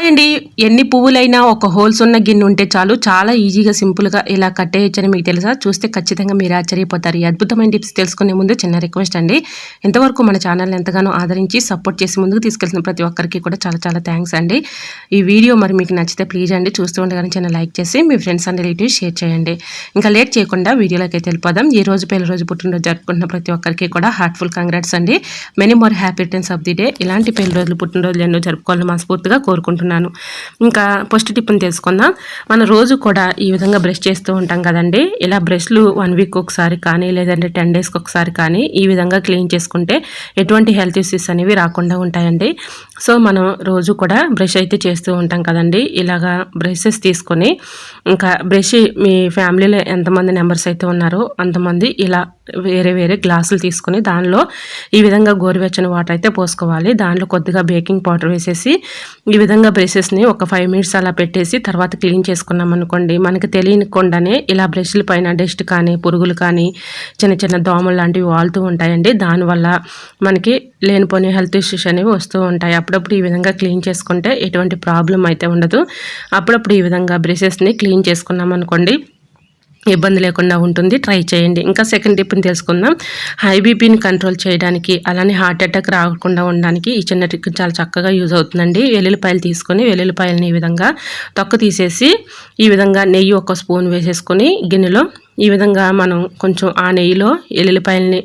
అండి ఎన్ని పువ్వులైనా ఒక హోల్స్ ఉన్న గిన్నె ఉంటే చాలు చాలా ఈజీగా సింపుల్గా ఇలా కట్టేయచ్చని మీకు తెలుసా? చూస్తే ఖచ్చితంగా మీరు ఆశ్చర్యపోతారు. ఈ అద్భుతమైన టిప్స్ తెలుసుకునే ముందు చిన్న రిక్వెస్ట్ అండి. ఇంతవరకు మన ఛానల్ని ఎంతగానో ఆదరించి సపోర్ట్ చేసి ముందుకు తీసుకెళ్తున్న ప్రతి ఒక్కరికి కూడా చాలా చాలా థ్యాంక్స్ అండి. ఈ వీడియో మరి మీకు నచ్చితే ప్లీజ్ అండి చూస్తూ ఉండగానే చిన్న లైక్ చేసి మీ ఫ్రెండ్స్ అండ్ రిలేటివ్స్ షేర్ చేయండి. ఇంకా లేట్ చేయకుండా వీడియోలోకి అయితే వెళ్ళిపోదాం. ఈ రోజు రోజు పుట్టినరోజు జరుపుకుంటున్న ప్రతి ఒక్కరికి కూడా హార్ట్ఫుల్ కంగ్రాట్స్ అండి. Many more happy returns of the day. ఇలాంటి రోజులు పుట్టినరోజులు ఎన్నో జరుపుకోవాలని మనస్ఫూర్తిగా కోరుకుంటున్నాను. ఇంకా ఫస్ట్ టిప్ని తెలుసుకుందాం. మన రోజు కూడా ఈ విధంగా బ్రష్ చేస్తూ ఉంటాం కదండి. ఇలా బ్రష్లు 1 వీక్ ఒకసారి కానీ లేదంటే 10 డేస్కి ఒకసారి కానీ ఈ విధంగా క్లీన్ చేసుకుంటే ఎటువంటి హెల్త్ ఇష్యూస్ అనేవి రాకుండా ఉంటాయండి. సో మనం రోజు కూడా బ్రష్ అయితే చేస్తూ ఉంటాం కదండి. ఇలాగా బ్రషెస్ తీసుకొని ఇంకా బ్రష్ మీ ఫ్యామిలీలో ఎంతమంది మెంబర్స్ అయితే ఉన్నారో అంతమంది ఇలా వేరే వేరే గ్లాసులు తీసుకొని దానిలో ఈ విధంగా గోరువెచ్చని వాటర్ అయితే పోసుకోవాలి. దాంట్లో కొద్దిగా బేకింగ్ పౌడర్ వేసేసి ఈ విధంగా బ్రషెస్ని ఒక 5 మినిట్స్ అలా పెట్టేసి తర్వాత క్లీన్ చేసుకున్నాం అనుకోండి, మనకి తెలియకుండానే ఇలా బ్రష్ల పైన డస్ట్ కానీ పురుగులు కానీ చిన్న చిన్న దోమలు లాంటివి వాలుతూ ఉంటాయండి. దానివల్ల మనకి లేనిపోని హెల్త్ ఇష్యూస్ అనేవి వస్తూ ఉంటాయి. అప్పుడప్పుడు ఈ విధంగా క్లీన్ చేసుకుంటే ఎటువంటి ప్రాబ్లం అయితే ఉండదు. అప్పుడప్పుడు ఈ విధంగా బ్రషెస్ని క్లీన్ చేసుకున్నాం అనుకోండి ఇబ్బంది లేకుండా ఉంటుంది. ట్రై చేయండి. ఇంకా సెకండ్ టిప్ని తెలుసుకుందాం. హై బీపీని కంట్రోల్ చేయడానికి అలానే హార్ట్ అటాక్ రాకుండా ఉండడానికి ఈ చిన్న ట్రిక్ చాలా చక్కగా యూజ్ అవుతుందండి. వెల్లుల్లిపాయలు తీసుకొని వెల్లుల్లిపాయలని ఈ విధంగా తొక్క తీసేసి ఈ విధంగా నెయ్యి 1 స్పూన్ వేసేసుకొని గిన్నెలో ఈ విధంగా మనం కొంచెం ఆ నెయ్యిలో వెల్లుల్లిపాయలని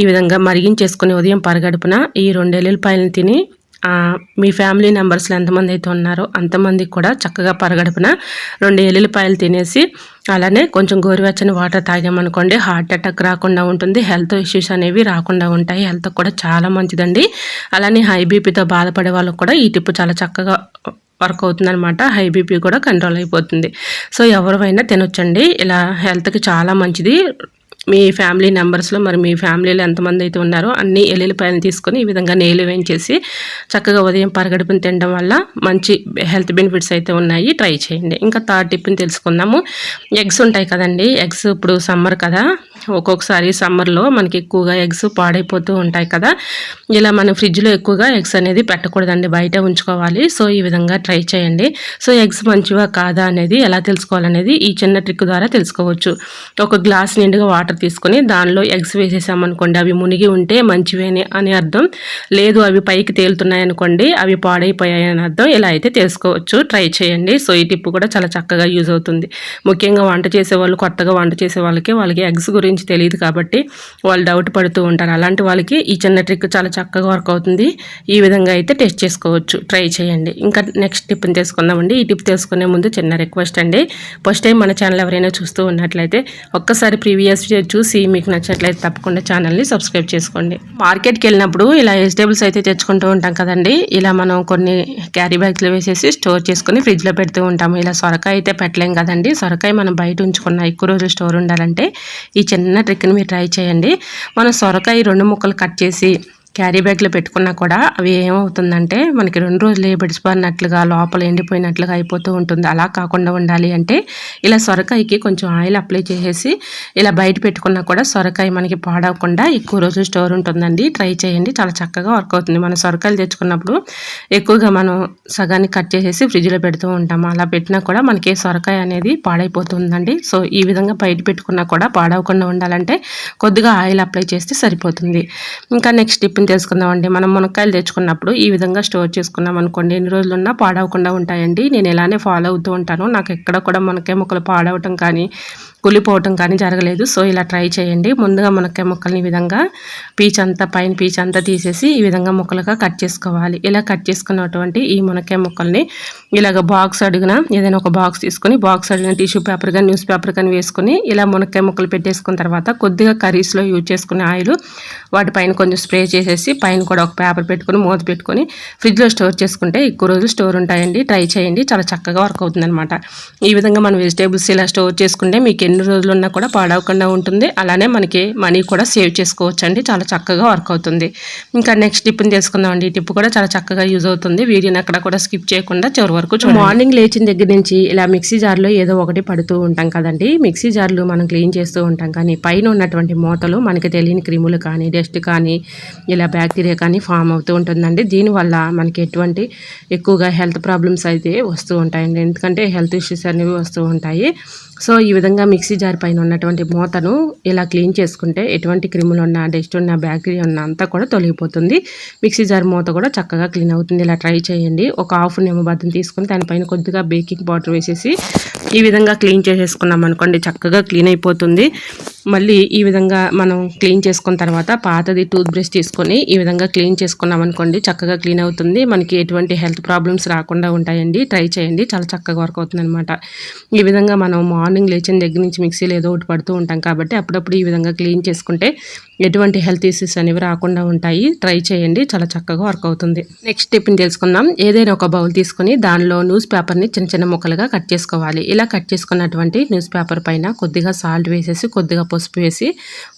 ఈ విధంగా మరిగించేసుకుని ఉదయం పరగడుపున ఈ 2 వెల్లుల్లిపాయలని తిని మీ ఫ్యామిలీ మెంబర్స్లో ఎంతమంది అయితే ఉన్నారో అంతమందికి కూడా చక్కగా పరగడుపున 2 ఎల్లుల్లిపాయలు తినేసి అలానే కొంచెం గోరువెచ్చని వాటర్ తాగామనుకోండి హార్ట్ అటాక్ రాకుండా ఉంటుంది. హెల్త్ ఇష్యూస్ అనేవి రాకుండా ఉంటాయి. హెల్త్ కూడా చాలా మంచిదండి. అలానే హై బీపీతో బాధపడే వాళ్ళకు కూడా ఈ టిప్ చాలా చక్కగా వర్క్ అవుతుందన్నమాట. హై బీపీ కూడా కంట్రోల్ అయిపోతుంది. సో ఎవరైనా తినొచ్చండి. ఇలా హెల్త్కి చాలా మంచిది. మీ ఫ్యామిలీ మెంబర్స్లో మరి మీ ఫ్యామిలీలో ఎంతమంది అయితే ఉన్నారో అన్ని ఎల్లుల్లిపాయలను తీసుకొని ఈ విధంగా నెయ్యిలో వేయించేసి చక్కగా ఉదయం పరగడుపుని తినడం వల్ల మంచి హెల్త్ బెనిఫిట్స్ అయితే ఉన్నాయి. ట్రై చేయండి. ఇంకా థర్డ్ టిప్ని తెలుసుకుందాము. ఎగ్స్ ఉంటాయి కదండి. ఎగ్స్ ఇప్పుడు సమ్మర్ కదా, ఒక్కొక్కసారి సమ్మర్లో మనకి ఎక్కువగా ఎగ్స్ పాడైపోతూ ఉంటాయి కదా. ఇలా మనం ఫ్రిడ్జ్లో ఎక్కువగా ఎగ్స్ అనేది పెట్టకూడదండి, బయట ఉంచుకోవాలి. సో ఈ విధంగా ట్రై చేయండి. సో ఎగ్స్ మంచివా కాదా అనేది ఎలా తెలుసుకోవాలనేది ఈ చిన్న ట్రిక్ ద్వారా తెలుసుకోవచ్చు. ఒక గ్లాస్ నిండుగా వాటర్ తీసుకొని దానిలో ఎగ్స్ వేసేసామనుకోండి, అవి మునిగి ఉంటే మంచివే అని అర్థం. లేదు అవి పైకి తేలుతున్నాయి అనుకోండి, అవి పాడైపోయాయి అని అర్థం. ఇలా అయితే తెలుసుకోవచ్చు. ట్రై చేయండి. సో ఈ టిప్ కూడా చాలా చక్కగా యూజ్ అవుతుంది. ముఖ్యంగా వంట చేసేవాళ్ళు, కొత్తగా వంట చేసే వాళ్ళకి ఎగ్స్ గురించి తెలియదు కాబట్టి వాళ్ళు డౌట్ పడుతూ ఉంటారు. అలాంటి వాళ్ళకి ఈ చిన్న ట్రిక్ చాలా చక్కగా వర్క్ అవుతుంది. ఈ విధంగా అయితే టెస్ట్ చేసుకోవచ్చు. ట్రై చేయండి. ఇంకా నెక్స్ట్ టిప్ని తెలుసుకుందామండి. ఈ టిప్ తెలుసుకునే ముందు చిన్న రిక్వెస్ట్ అండి. ఫస్ట్ టైం మన ఛానల్ ఎవరైనా చూస్తూ ఉన్నట్లయితే ఒక్కసారి ప్రీవియస్ చూసి మీకు నచ్చినట్లయితే తప్పకుండా ఛానల్ని సబ్స్క్రైబ్ చేసుకోండి. మార్కెట్కి వెళ్ళినప్పుడు ఇలా వెజిటేబుల్స్ అయితే తెచ్చుకుంటూ ఉంటాం కదండి. ఇలా మనం కొన్ని క్యారీ బ్యాగ్స్లో వేసేసి స్టోర్ చేసుకుని ఫ్రిడ్జ్లో పెడుతూ ఉంటాము. ఇలా సొరకాయ అయితే పెట్టలేం కదండి. సొరకాయ మనం బయట ఉంచుకున్న ఎక్కువ రోజులు స్టోర్ ఉండాలంటే ఈ చిన్న ట్రిక్ని మీరు ట్రై చేయండి. మనం సొరకాయ 2 ముక్కలు కట్ చేసి క్యారీ బ్యాగ్లో పెట్టుకున్నా కూడా అవి ఏమవుతుందంటే మనకి 2 రోజులు బిడిచిపోయినట్లుగా లోపల ఎండిపోయినట్లుగా అయిపోతూ ఉంటుంది. అలా కాకుండా ఉండాలి అంటే ఇలా సొరకాయకి కొంచెం ఆయిల్ అప్లై చేసేసి ఇలా బయట పెట్టుకున్నా కూడా సొరకాయ మనకి పాడవకుండా ఎక్కువ రోజులు స్టోర్ ఉంటుందండి. ట్రై చేయండి. చాలా చక్కగా వర్క్ అవుతుంది. మనం సొరకాయలు తెచ్చుకున్నప్పుడు ఎక్కువగా మనం సగాన్ని కట్ చేసేసి ఫ్రిడ్జ్లో పెడుతూ ఉంటాము. అలా పెట్టినా కూడా మనకి సొరకాయ అనేది పాడైపోతుందండి. సో ఈ విధంగా బయట పెట్టుకున్నా కూడా పాడవకుండా ఉండాలంటే కొద్దిగా ఆయిల్ అప్లై చేస్తే సరిపోతుంది. ఇంకా నెక్స్ట్ టిప్ తెలుసుకుందామండి. మనం మునక్కాయలు తెచ్చుకున్నప్పుడు ఈ విధంగా స్టోర్ చేసుకున్నాం అనుకోండి, ఎన్ని రోజులున్నా పాడవకుండా ఉంటాయండి. నేను ఇలానే ఫాలో అవుతూ ఉంటాను. నాకు ఎక్కడ కూడా మునక్కాయ ముక్కలు పాడవటం కానీ కులిపోవటం కానీ జరగలేదు. సో ఇలా ట్రై చేయండి. ముందుగా మునక్కాయ ముక్కల్ని ఈ విధంగా పైన పీచ్ అంతా తీసేసి ఈ విధంగా ముక్కలుగా కట్ చేసుకోవాలి. ఇలా కట్ చేసుకున్నటువంటి ఈ మునక్కాయ ముక్కల్ని ఇలాగ బాక్స్ అడుగున ఏదైనా ఒక బాక్స్ తీసుకొని బాక్స్ అడుగున టిష్యూ పేపర్ కానీ న్యూస్ పేపర్ కానీ వేసుకొని ఇలా మునక్కాయ ముక్కలు పెట్టేసుకున్న తర్వాత కొద్దిగా కర్రీస్లో యూజ్ చేసుకునే ఆయిల్ వాటిపైన కొంచెం స్ప్రే చేసేసి పైన కూడా ఒక పేపర్ పెట్టుకొని మూత పెట్టుకొని ఫ్రిడ్జ్లో స్టోర్ చేసుకుంటే ఎక్కువ రోజులు స్టోర్ ఉంటాయండి. ట్రై చేయండి. చాలా చక్కగా వర్క్ అవుతుంది అనమాట. ఈ విధంగా మనం వెజిటేబుల్స్ ఇలా స్టోర్ చేసుకుంటే మీకు ఎన్ని రోజులు ఉన్నా కూడా పాడవకుండా ఉంటుంది. అలానే మనకి మనీ కూడా సేవ్ చేసుకోవచ్చు అండి. చాలా చక్కగా వర్క్ అవుతుంది. ఇంకా నెక్స్ట్ టిప్ని తెలుసుకుందామండి. ఈ టిప్ కూడా చాలా చక్కగా యూజ్ అవుతుంది. వీడియోని అక్కడ కూడా స్కిప్ చేయకుండా చివరి వరకు మార్నింగ్ లేచిన దగ్గర నుంచి ఇలా మిక్సీ జార్లో ఏదో ఒకటి పడుతూ ఉంటాం కదండి. మిక్సీ జార్లు మనం క్లీన్ చేస్తూ ఉంటాం కానీ పైన ఉన్నటువంటి మూతలు మనకి తెలియని క్రిములు కానీ డస్ట్ కానీ ఇలా ఇలా బ్యాక్టీరియా కానీ ఫామ్ అవుతూ ఉంటుందండి. దీనివల్ల మనకి ఎటువంటి ఎక్కువగా హెల్త్ ప్రాబ్లమ్స్ అయితే వస్తూ ఉంటాయండి. ఎందుకంటే హెల్త్ ఇష్యూస్ అనేవి వస్తూ ఉంటాయి. సో ఈ విధంగా మిక్సీ జార్ పైన ఉన్నటువంటి మూతను ఇలా క్లీన్ చేసుకుంటే ఎటువంటి క్రిములు ఉన్నా, డస్ట్ ఉన్నా, బ్యాక్టీరియా ఉన్నా అంతా కూడా తొలగిపోతుంది. మిక్సీ జార్ మూత కూడా చక్కగా క్లీన్ అవుతుంది. ఇలా ట్రై చేయండి. ఒక హాఫ్ నిమ్మబద్దం తీసుకొని దానిపైన కొద్దిగా బేకింగ్ పౌడర్ వేసేసి ఈ విధంగా క్లీన్ చేసేసుకున్నాం అనుకోండి, చక్కగా క్లీన్ అయిపోతుంది. మళ్ళీ ఈ విధంగా మనం క్లీన్ చేసుకున్న తర్వాత పాతది టూత్ బ్రష్ తీసుకొని ఈ విధంగా క్లీన్ చేసుకున్నాం అనుకోండి, చక్కగా క్లీన్ అవుతుంది. మనకి ఎటువంటి హెల్త్ ప్రాబ్లమ్స్ రాకుండా ఉంటాయండి. ట్రై చేయండి, చాలా చక్కగా వర్క్ అవుతుంది అనమాట. ఈ విధంగా మనం మార్నింగ్ లేచిన దగ్గర నుంచి మిక్సీలో ఏదో ఒకటి పడుతూ ఉంటాం కాబట్టి అప్పుడప్పుడు ఈ విధంగా క్లీన్ చేసుకుంటే ఎటువంటి హెల్త్ ఇష్యూస్ అనేవి రాకుండా ఉంటాయి. ట్రై చేయండి, చాలా చక్కగా వర్క్ అవుతుంది. నెక్స్ట్ టిప్ని తెలుసుకుందాం. ఏదైనా ఒక బౌల్ తీసుకొని దానిలో న్యూస్ పేపర్ని చిన్న చిన్న ముక్కలుగా కట్ చేసుకోవాలి. ఇలా కట్ చేసుకున్నటువంటి న్యూస్ పేపర్ పైన కొద్దిగా సాల్ట్ వేసేసి, కొద్దిగా పసుపు వేసి,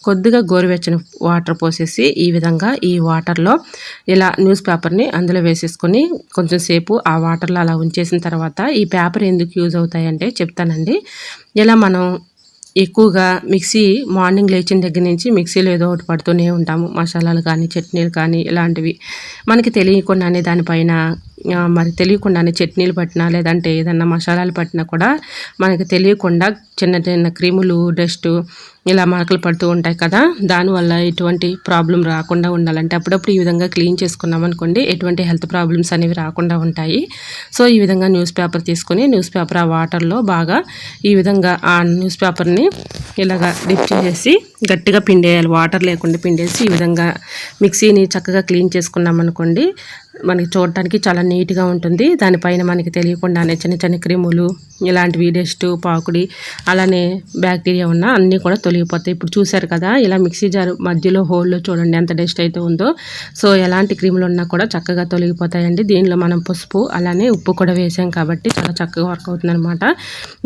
కొద్దిగా గోరువెచ్చని వాటర్ పోసేసి ఈ విధంగా ఈ వాటర్లో ఇలా న్యూస్ పేపర్ని అందులో వేసేసుకొని కొంచెం సేపు ఆ వాటర్లో అలా ఉంచేసిన తర్వాత ఈ పేపర్ ఎందుకు యూజ్ అవుతాయంటే చెప్తానండి. ఇలా మనం ఎక్కువగా మిక్సీ మార్నింగ్ లేచిన దగ్గర నుంచి మిక్సీలో ఏదో ఒకటి పడుతూనే ఉంటాము. మసాలాలు కానీ, చట్నీలు కానీ ఇలాంటివి మనకి తెలియకుండానే దానిపైన మరి తెలియకుండానే చట్నీలు పట్టినా లేదంటే ఏదన్నా మసాలాలు పట్టినా కూడా మనకి తెలియకుండా చిన్న చిన్న క్రిములు, డస్ట్ ఇలా మరకలు పడుతూ ఉంటాయి కదా. దానివల్ల ఎటువంటి ప్రాబ్లం రాకుండా ఉండాలంటే అప్పుడప్పుడు ఈ విధంగా క్లీన్ చేసుకున్నాం అనుకోండి, ఎటువంటి హెల్త్ ప్రాబ్లమ్స్ అనేవి రాకుండా ఉంటాయి. సో ఈ విధంగా న్యూస్ పేపర్ తీసుకొని న్యూస్ పేపర్ ఆ వాటర్లో బాగా ఈ విధంగా ఆ న్యూస్ పేపర్ని ఇలాగా డిప్ చేసేసి గట్టిగా పిండేయాలి. వాటర్ లేకుండా పిండేసి ఈ విధంగా మిక్సీని చక్కగా క్లీన్ చేసుకున్నాం అనుకోండి, మనకి చూడటానికి చాలా నీట్గా ఉంటుంది. దానిపైన మనకి తెలియకుండానే చిన్న చిన్న క్రిములు ఇలాంటివి, డస్ట్, పాకుడి, అలానే బ్యాక్టీరియా ఉన్న అన్నీ కూడా తొలగిపోతాయి. ఇప్పుడు చూసారు కదా, ఇలా మిక్సీ జార్ మధ్యలో హోల్లో చూడండి ఎంత డస్ట్ అయితే ఉందో. సో ఎలాంటి క్రిములు ఉన్నా కూడా చక్కగా తొలగిపోతాయండి. దీనిలో మనం పసుపు అలానే ఉప్పు కూడా వేసాం కాబట్టి చాలా చక్కగా వర్క్ అవుతుంది అనమాట.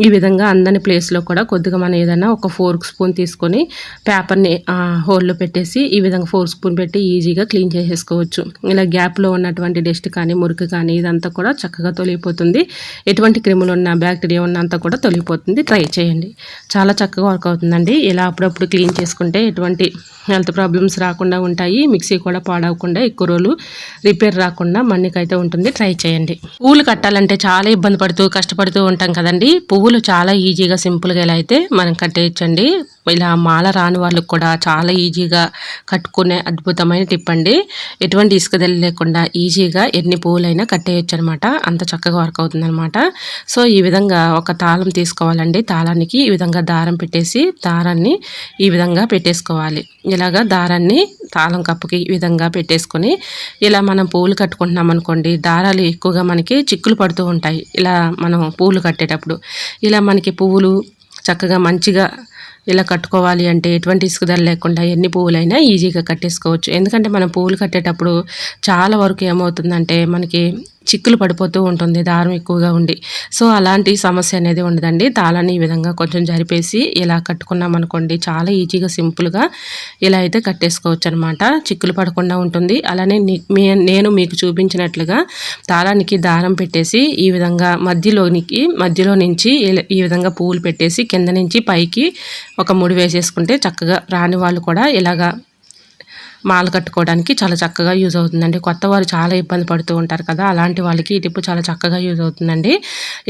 ఈ విధంగా అందని ప్లేస్లో కూడా కొద్దిగా మనం ఏదైనా ఒక ఫోర్క్ స్పూన్ తీసుకొని పేపర్ని హోల్లో పెట్టేసి ఈ విధంగా ఫోర్క్ స్పూన్ పెట్టి ఈజీగా క్లీన్ చేసేసుకోవచ్చు. ఇలా గ్యాప్లో ఉన్నటువంటి డస్ట్ కానీ, మురికి కానీ ఇదంతా కూడా చక్కగా తొలగిపోతుంది. ఎటువంటి క్రిములు ఉన్నా, బ్యాక్టీరియా ఉన్నంతా కూడా తొలగిపోతుంది. ట్రై చేయండి, చాలా చక్కగా వర్క్ అవుతుందండి. ఇలా అప్పుడప్పుడు క్లీన్ చేసుకుంటే ఎటువంటి హెల్త్ ప్రాబ్లమ్స్ రాకుండా ఉంటాయి. మిక్సీ కూడా పాడవకుండా ఎక్కువ రోజులు రిపేర్ రాకుండా మన్నికైతే ఉంటుంది. ట్రై చేయండి. పువ్వులు కట్టాలంటే చాలా ఇబ్బంది పడుతూ కష్టపడుతూ ఉంటాం కదండి. పువ్వులు చాలా ఈజీగా సింపుల్గా ఎలా అయితే మనం కట్టేయచ్చండి. ఇలా మాల రాని వాళ్ళకు కూడా చాలా ఈజీగా కట్టుకునే అద్భుతమైన టిప్ అండి. ఎటువంటి ఇసుకదలు లేకుండా ఈజీగా ఎన్ని పువ్వులైనా కట్టేయచ్చు అనమాట. అంత చక్కగా వర్క్ అవుతుంది అనమాట. సో ఈ విధంగా ఒక తాళం తీసుకోవాలండి. తాళానికి ఈ విధంగా దారం పెట్టేసి దారాన్ని ఈ విధంగా పెట్టేసుకోవాలి. ఇలాగా దారాన్ని తాళం కప్పుకి ఈ విధంగా పెట్టేసుకొని ఇలా మనం పువ్వులు కట్టుకుంటున్నాం అనుకోండి, దారాలు ఎక్కువగా మనకి చిక్కులు పడుతూ ఉంటాయి. ఇలా మనం పువ్వులు కట్టేటప్పుడు ఇలా మనకి పువ్వులు చక్కగా మంచిగా ఇలా కట్టుకోవాలి అంటే ఎటువంటి ఇసుకదలు లేకుండా ఎన్ని పువ్వులైనా ఈజీగా కట్టేసుకోవచ్చు. ఎందుకంటే మనం పువ్వులు కట్టేటప్పుడు చాలా వరకు ఏమవుతుందంటే మనకి చిక్కులు పడిపోతూ ఉంటుంది దారం ఎక్కువగా ఉండి. సో అలాంటి సమస్య అనేది ఉండదండి. తాళాన్ని ఈ విధంగా కొంచెం జరిపేసి ఇలా కట్టుకున్నాం అనుకోండి, చాలా ఈజీగా సింపుల్గా ఇలా అయితే కట్టేసుకోవచ్చు అనమాట. చిక్కులు పడకుండా ఉంటుంది. అలానే నేను మీకు చూపించినట్లుగా తాళానికి దారం పెట్టేసి ఈ విధంగా మధ్యలో నుంచి ఈ విధంగా పువ్వులు పెట్టేసి కింద నుంచి పైకి ఒక ముడి వేసేసుకుంటే చక్కగా రాని వాళ్ళు కూడా ఇలాగా మాల కట్టుకోవడానికి చాలా చక్కగా యూజ్ అవుతుందండి. కొత్త వారు చాలా ఇబ్బంది పడుతూ ఉంటారు కదా, అలాంటి వాళ్ళకి ఈ టిప్ చాలా చక్కగా యూజ్ అవుతుందండి.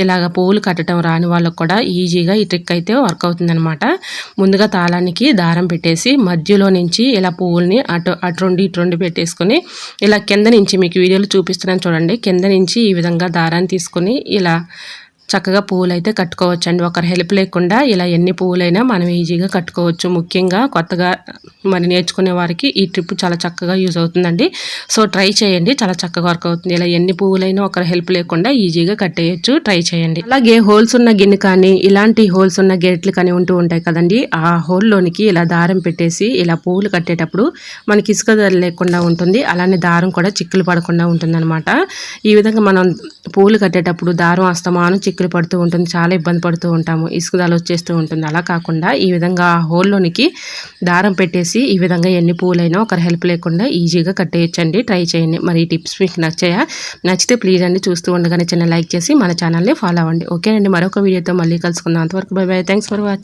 ఇలాగ పువ్వులు కట్టడం రాని వాళ్ళకు కూడా ఈజీగా ఈ ట్రిక్ అయితే వర్క్ అవుతుందన్నమాట. ముందుగా తాళానికి దారం పెట్టేసి మధ్యలో నుంచి ఇలా పువ్వుల్ని అటు రెండు పెట్టేసుకొని ఇలా కింద నుంచి మీకు వీడియోలో చూపిస్తున్నాను చూడండి, కింద నుంచి ఈ విధంగా దారాన్ని తీసుకొని ఇలా చక్కగా పువ్వులు అయితే కట్టుకోవచ్చండి. ఒకరి హెల్ప్ లేకుండా ఇలా ఎన్ని పువ్వులైనా మనం ఈజీగా కట్టుకోవచ్చు. ముఖ్యంగా కొత్తగా మరి నేర్చుకునే వారికి ఈ ట్రిప్ చాలా చక్కగా యూజ్ అవుతుందండి. సో ట్రై చేయండి, చాలా చక్కగా వర్క్ అవుతుంది. ఇలా ఎన్ని పువ్వులైనా ఒకరి హెల్ప్ లేకుండా ఈజీగా కట్టేయచ్చు. ట్రై చేయండి. అలాగే హోల్స్ ఉన్న గిన్నె కానీ ఇలాంటి హోల్స్ ఉన్న గేట్లు కానీ ఉంటూ ఉంటాయి కదండి, ఆ హోల్లోనికి ఇలా దారం పెట్టేసి ఇలా పువ్వులు కట్టేటప్పుడు మనకి ఇసుక లేకుండా ఉంటుంది. అలానే దారం కూడా చిక్కులు పడకుండా ఉంటుందన్నమాట. ఈ విధంగా మనం పువ్వులు కట్టేటప్పుడు దారం అస్తమానం చిక్కులు పడుతూ ఉంటుంది, చాలా ఇబ్బంది పడుతూ ఉంటాము, ఇసుకదాలు వచ్చేస్తూ ఉంటుంది. అలా కాకుండా ఈ విధంగా హోల్లోనికి దారం పెట్టేసి ఈ విధంగా ఎన్ని పువ్వులైనా ఒకరి హెల్ప్ లేకుండా ఈజీగా కట్టేయచ్చండి. ట్రై చేయండి. మరి ఈ టిప్స్ మీకు నచ్చితే ప్లీజ్ అండి చూస్తూ ఉండగానే చిన్న లైక్ చేసి మన ఛానల్ని ఫాలో అవ్వండి. ఓకేనండి, మరొక వీడియోతో మళ్ళీ కలుసుకుందాం. అంతవరకు by by. Thanks for watching.